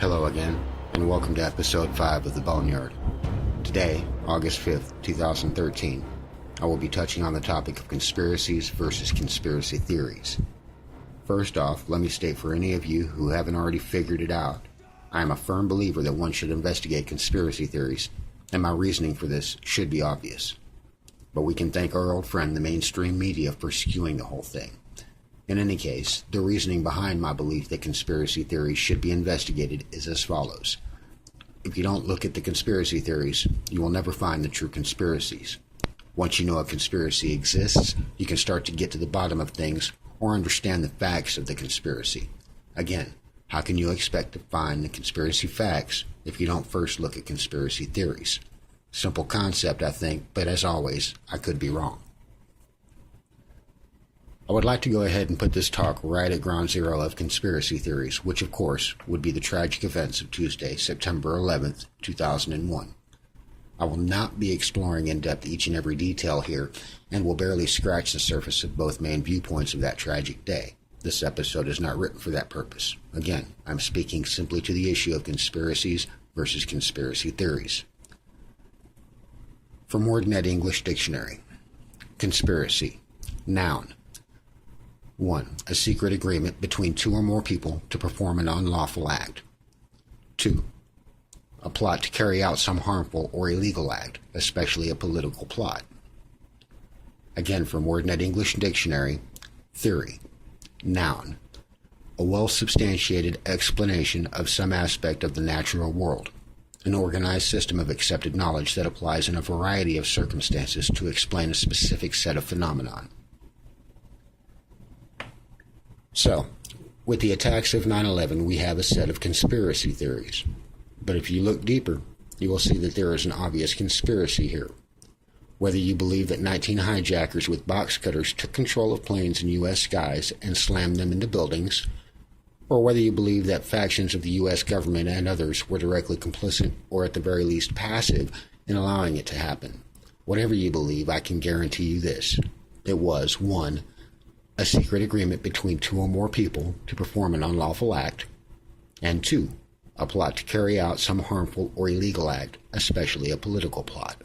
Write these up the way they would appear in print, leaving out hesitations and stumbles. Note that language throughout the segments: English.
Hello again, and welcome to episode 5 of the Boneyard. Today, August 5th, 2013, I will be touching on the topic of conspiracies versus conspiracy theories. First off, let me state for any of you who haven't already figured it out, I am a firm believer that one should investigate conspiracy theories, and my reasoning for this should be obvious. But we can thank our old friend the mainstream media for skewing the whole thing. In any case, the reasoning behind my belief that conspiracy theories should be investigated is as follows. If you don't look at the conspiracy theories, you will never find the true conspiracies. Once you know a conspiracy exists, you can start to get to the bottom of things or understand the facts of the conspiracy. Again, how can you expect to find the conspiracy facts if you don't first look at conspiracy theories? Simple concept, I think, but as always, I could be wrong. I would like to go ahead and put this talk right at ground zero of conspiracy theories, which of course would be the tragic events of Tuesday, September 11th, 2001. I will not be exploring in depth each and every detail here, and will barely scratch the surface of both main viewpoints of that tragic day. This episode is not written for that purpose. Again, I'm speaking simply to the issue of conspiracies versus conspiracy theories. From WordNet English Dictionary. Conspiracy. Noun. 1. A secret agreement between two or more people to perform an unlawful act. 2. A plot to carry out some harmful or illegal act, especially a political plot. Again, from WordNet English Dictionary. Theory. Noun. A well-substantiated explanation of some aspect of the natural world. An organized system of accepted knowledge that applies in a variety of circumstances to explain a specific set of phenomena. So, with the attacks of 9/11, we have a set of conspiracy theories. But if you look deeper, you will see that there is an obvious conspiracy here. Whether you believe that 19 hijackers with box cutters took control of planes in U.S. skies and slammed them into buildings, or whether you believe that factions of the U.S. government and others were directly complicit or at the very least passive in allowing it to happen. Whatever you believe, I can guarantee you this. It was 1. A secret agreement between two or more people to perform an unlawful act, and 2. A plot to carry out some harmful or illegal act, especially a political plot.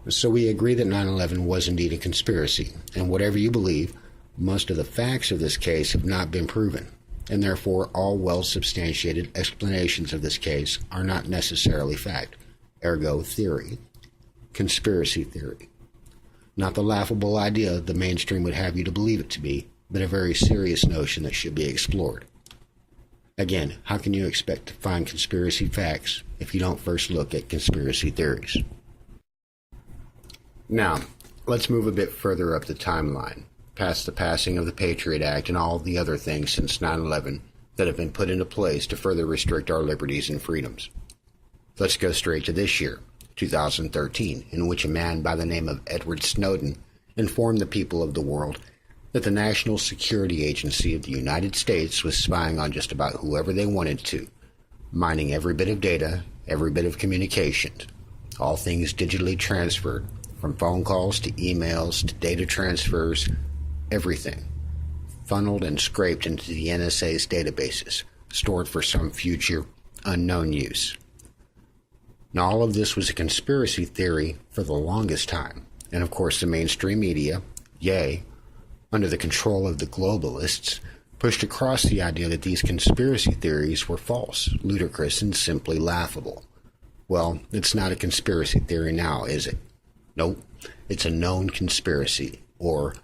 So we agree that 9/11 was indeed a conspiracy, and whatever you believe, most of the facts of this case have not been proven, and therefore all well-substantiated explanations of this case are not necessarily fact, ergo theory, conspiracy theory. Not the laughable idea the mainstream would have you to believe it to be, but a very serious notion that should be explored. Again, how can you expect to find conspiracy facts if you don't first look at conspiracy theories? Now, let's move a bit further up the timeline, past the passing of the Patriot Act and all the other things since 9/11 that have been put into place to further restrict our liberties and freedoms. Let's go straight to this year, 2013, in which a man by the name of Edward Snowden informed the people of the world that the National Security Agency of the United States was spying on just about whoever they wanted to, mining every bit of data, every bit of communication, all things digitally transferred, from phone calls to emails to data transfers, everything, funneled and scraped into the NSA's databases, stored for some future, unknown use. Now, all of this was a conspiracy theory for the longest time, and of course the mainstream media, yay, under the control of the globalists, pushed across the idea that these conspiracy theories were false, ludicrous, and simply laughable. Well, it's not a conspiracy theory now, is it? Nope, it's a known conspiracy, or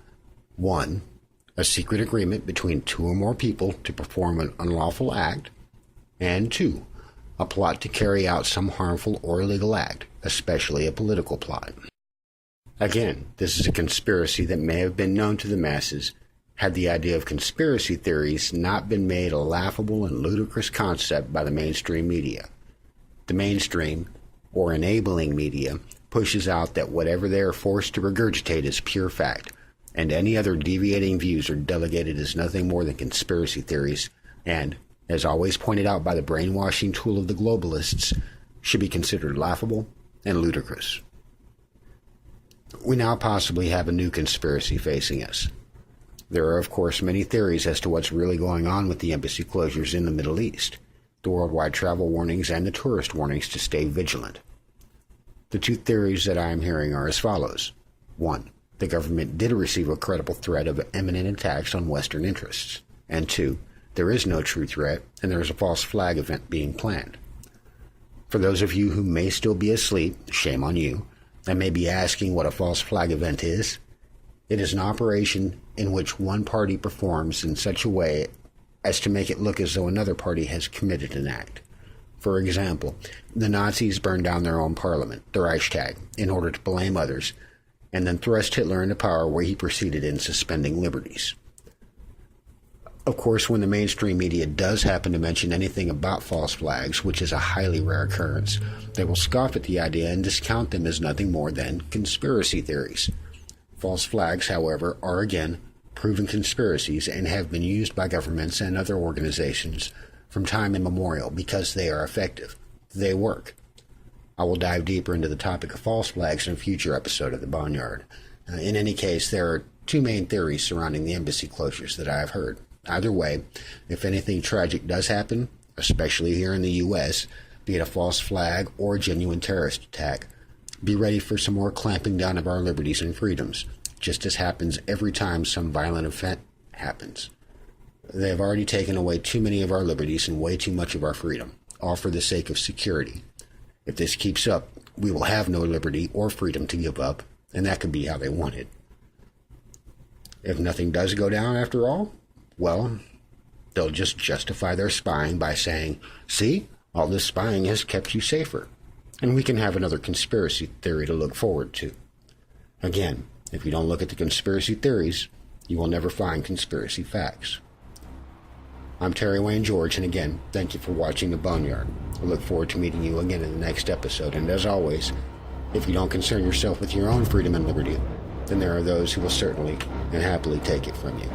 1. A secret agreement between two or more people to perform an unlawful act, and 2. A plot to carry out some harmful or illegal act, especially a political plot. Again, this is a conspiracy that may have been known to the masses had the idea of conspiracy theories not been made a laughable and ludicrous concept by the mainstream media. The mainstream, or enabling media, pushes out that whatever they are forced to regurgitate is pure fact, and any other deviating views are delegated as nothing more than conspiracy theories, and, as always pointed out by the brainwashing tool of the globalists, should be considered laughable and ludicrous. We now possibly have a new conspiracy facing us. There are, of course, many theories as to what's really going on with the embassy closures in the Middle East, the worldwide travel warnings, and the tourist warnings to stay vigilant. The two theories that I am hearing are as follows. 1. The government did receive a credible threat of imminent attacks on Western interests. And 2. There is no true threat, and there is a false flag event being planned. For those of you who may still be asleep, shame on you, and may be asking what a false flag event is, it is an operation in which one party performs in such a way as to make it look as though another party has committed an act. For example, the Nazis burned down their own parliament, the Reichstag, in order to blame others, and then thrust Hitler into power where he proceeded in suspending liberties. Of course, when the mainstream media does happen to mention anything about false flags, which is a highly rare occurrence, they will scoff at the idea and discount them as nothing more than conspiracy theories. False flags, however, are again proven conspiracies and have been used by governments and other organizations from time immemorial because they are effective. They work. I will dive deeper into the topic of false flags in a future episode of the Boneyard. In any case, there are two main theories surrounding the embassy closures that I have heard. Either way, if anything tragic does happen, especially here in the U.S., be it a false flag or a genuine terrorist attack, be ready for some more clamping down of our liberties and freedoms, just as happens every time some violent event happens. They have already taken away too many of our liberties and way too much of our freedom, all for the sake of security. If this keeps up, we will have no liberty or freedom to give up, and that could be how they want it. If nothing does go down after all, well, they'll just justify their spying by saying, see, all this spying has kept you safer. And we can have another conspiracy theory to look forward to. Again, if you don't look at the conspiracy theories, you will never find conspiracy facts. I'm Terry Wayne George, and again, thank you for watching The Boneyard. I look forward to meeting you again in the next episode, and as always, if you don't concern yourself with your own freedom and liberty, then there are those who will certainly and happily take it from you.